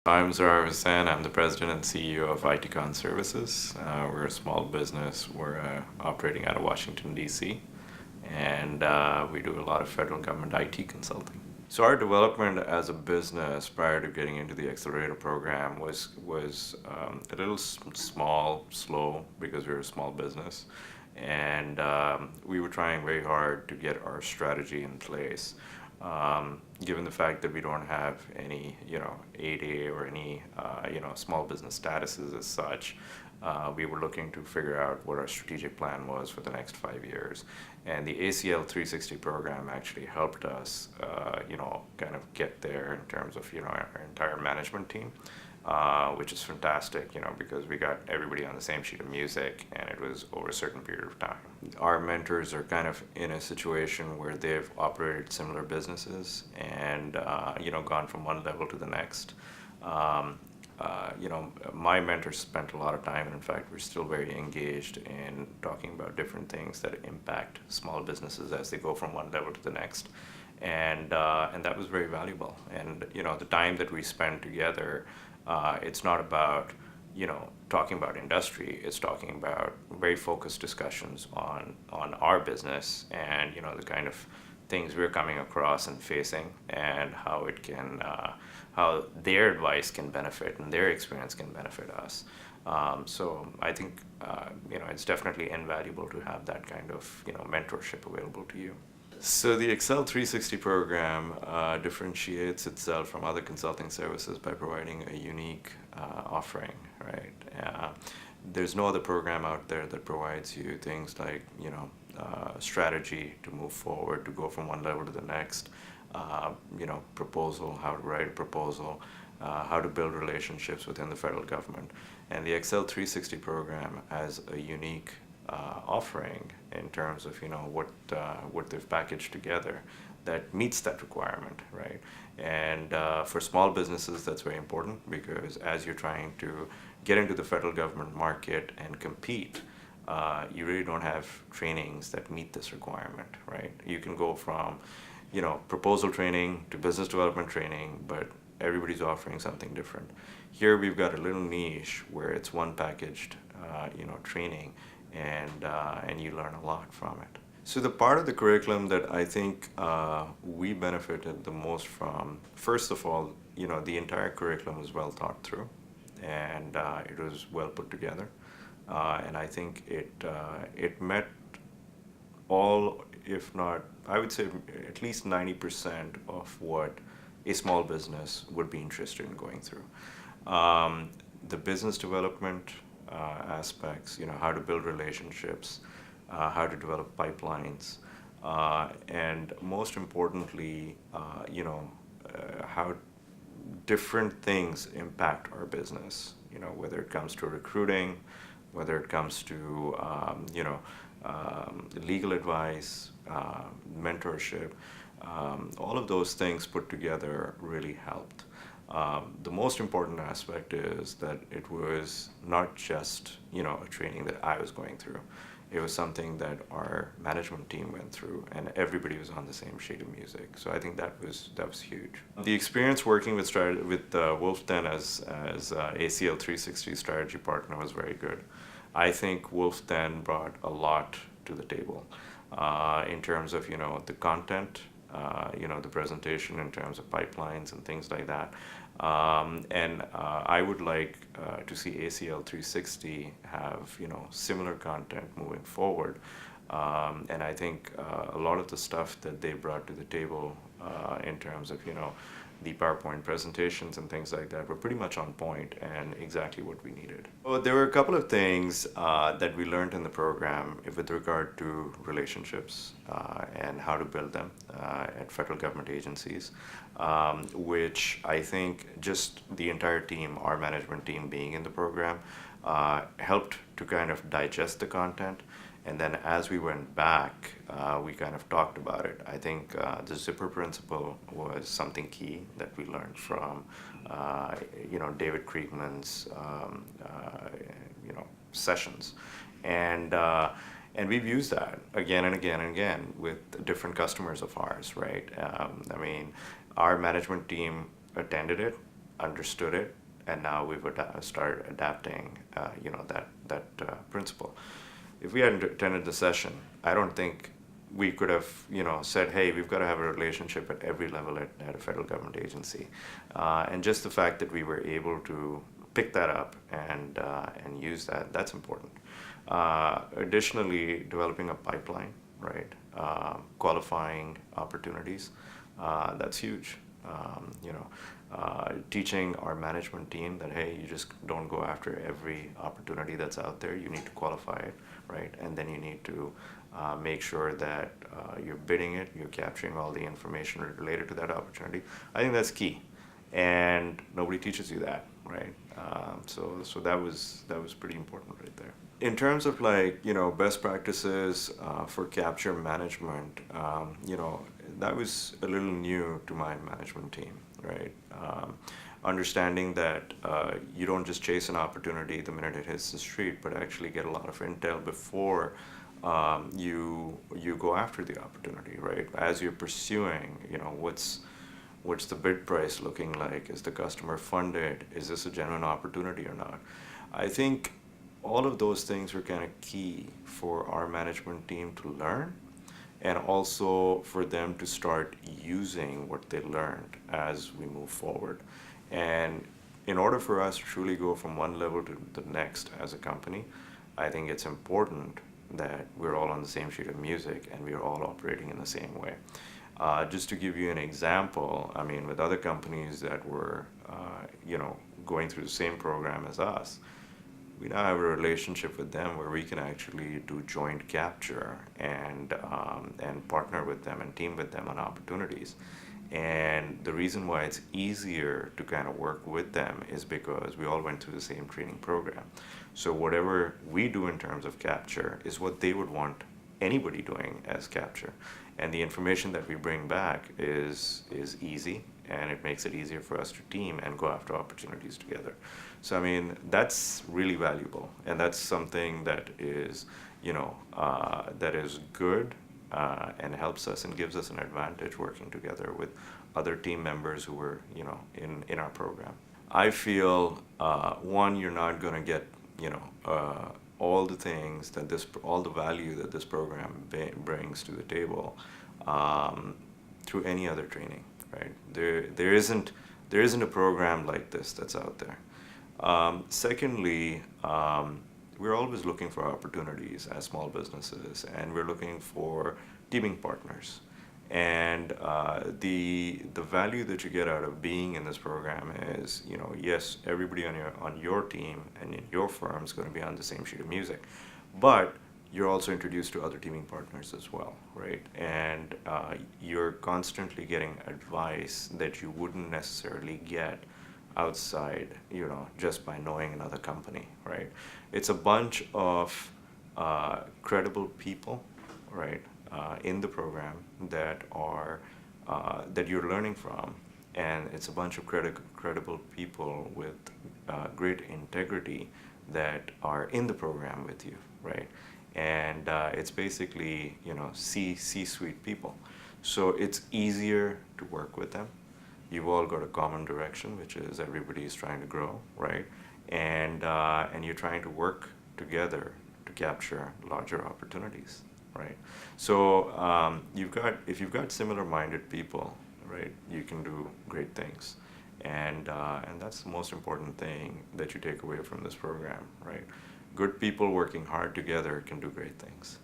I'm Zarrar Husain. I'm the president and CEO of ITCON Services. We're a small business. We're operating out of Washington, D.C., and we do a lot of federal government IT consulting. So our development as a business prior to getting into the accelerator program was a little small, slow, because we were a small business, and we were trying very hard to get our strategy in place. Given the fact that we don't have any, 8A or any, small business statuses as such, we were looking to figure out what our strategic plan was for the next 5 years. And the ACEL360 program actually helped us, kind of get there in terms of, our entire management team, which is fantastic, because we got everybody on the same sheet of music, and it was over a certain period of time. Our mentors are kind of in a situation where they've operated similar businesses and, gone from one level to the next. My mentors spent a lot of time, and in fact, we're still very engaged in talking about different things that impact small businesses as they go from one level to the next. And that was very valuable. And, the time that we spend together, it's not about, talking about industry. It's talking about very focused discussions on our business and, the kind of things we're coming across and facing, and how it can, how their advice can benefit and their experience can benefit us. So I think, it's definitely invaluable to have that kind of, mentorship available to you. So the ACEL360 program differentiates itself from other consulting services by providing a unique offering, right? There's no other program out there that provides you things like, strategy to move forward, to go from one level to the next, proposal, how to write a proposal, how to build relationships within the federal government. And the ACEL360 program has a unique offering in terms of what they've packaged together that meets that requirement, right? And for small businesses, that's very important, because as you're trying to get into the federal government market and compete, you really don't have trainings that meet this requirement, right? You can go from proposal training to business development training, but everybody's offering something different. Here we've got a little niche where it's one packaged training, and you learn a lot from it. So the part of the curriculum that I think we benefited the most from, first of all, the entire curriculum was well thought through, and it was well put together, and I think it met all, if not, I would say at least 90% of what a small business would be interested in going through. The business development aspects, how to build relationships, how to develop pipelines, and most importantly, how different things impact our business, whether it comes to recruiting, whether it comes to, legal advice, mentorship, all of those things put together really helped. The most important aspect is that it was not just, a training that I was going through. It was something that our management team went through, and everybody was on the same sheet of music. So I think that was huge. The experience working with WolfDen as ACEL360 strategy partner was very good. I think WolfDen brought a lot to the table in terms of, the content, the presentation in terms of pipelines and things like that. And I would like to see ACEL360 have, similar content moving forward. And I think a lot of the stuff that they brought to the table in terms of, the PowerPoint presentations and things like that were pretty much on point and exactly what we needed. Well, there were a couple of things that we learned in the program with regard to relationships and how to build them at federal government agencies, which I think just the entire team, our management team being in the program, helped to kind of digest the content. And then as we went back, we kind of talked about it. I think the zipper principle was something key that we learned from, David Kriegman's, sessions. And we've used that again and again and again with different customers of ours, right? I mean, our management team attended it. understood it, and now we've started adapting, that principle. If we hadn't attended the session, I don't think we could have, said, hey, we've got to have a relationship at every level at a federal government agency. And just the fact that we were able to pick that up and use that, that's important. Additionally, developing a pipeline, right? Qualifying opportunities, that's huge. Teaching our management team that, hey, you just don't go after every opportunity that's out there. You need to qualify it, right? And then you need to make sure that you're bidding it, you're capturing all the information related to that opportunity. I think that's key, and nobody teaches you that, right? So that was pretty important right there. In terms of best practices for capture management, that was a little new to my management team, right? Understanding that you don't just chase an opportunity the minute it hits the street, but actually get a lot of intel before you go after the opportunity, right? As you're pursuing, what's the bid price looking like? Is the customer funded? Is this a genuine opportunity or not? I think all of those things were kind of key for our management team to learn, and also for them to start using what they learned as we move forward. And in order for us to truly go from one level to the next as a company, I think it's important that we're all on the same sheet of music and we're all operating in the same way. Just to give you an example, I mean, with other companies that were, going through the same program as us, we now have a relationship with them where we can actually do joint capture and partner with them and team with them on opportunities. And the reason why it's easier to kind of work with them is because we all went through the same training program. So whatever we do in terms of capture is what they would want anybody doing as capture. And the information that we bring back is easy, and it makes it easier for us to team and go after opportunities together. So I mean, that's really valuable, and that's something that is, that is good and helps us and gives us an advantage working together with other team members who were, in our program. I feel one, you're not going to get, all the things that all the value that this program brings to the table through any other training, right? There isn't a program like this that's out there. Secondly, we're always looking for opportunities as small businesses, and we're looking for teaming partners. And the value that you get out of being in this program is, yes, everybody on your team and in your firm is going to be on the same sheet of music, but you're also introduced to other teaming partners as well, right? And you're constantly getting advice that you wouldn't necessarily get outside, just by knowing another company, right? It's a bunch of credible people, right, in the program that are that you're learning from, and it's a bunch of credible people with great integrity that are in the program with you, right? And it's basically, C-suite people. So it's easier to work with them. You've all got a common direction, which is everybody's trying to grow, right? And you're trying to work together to capture larger opportunities, right? So if you've got similar-minded people, right, you can do great things. And that's the most important thing that you take away from this program, right? Good people working hard together can do great things.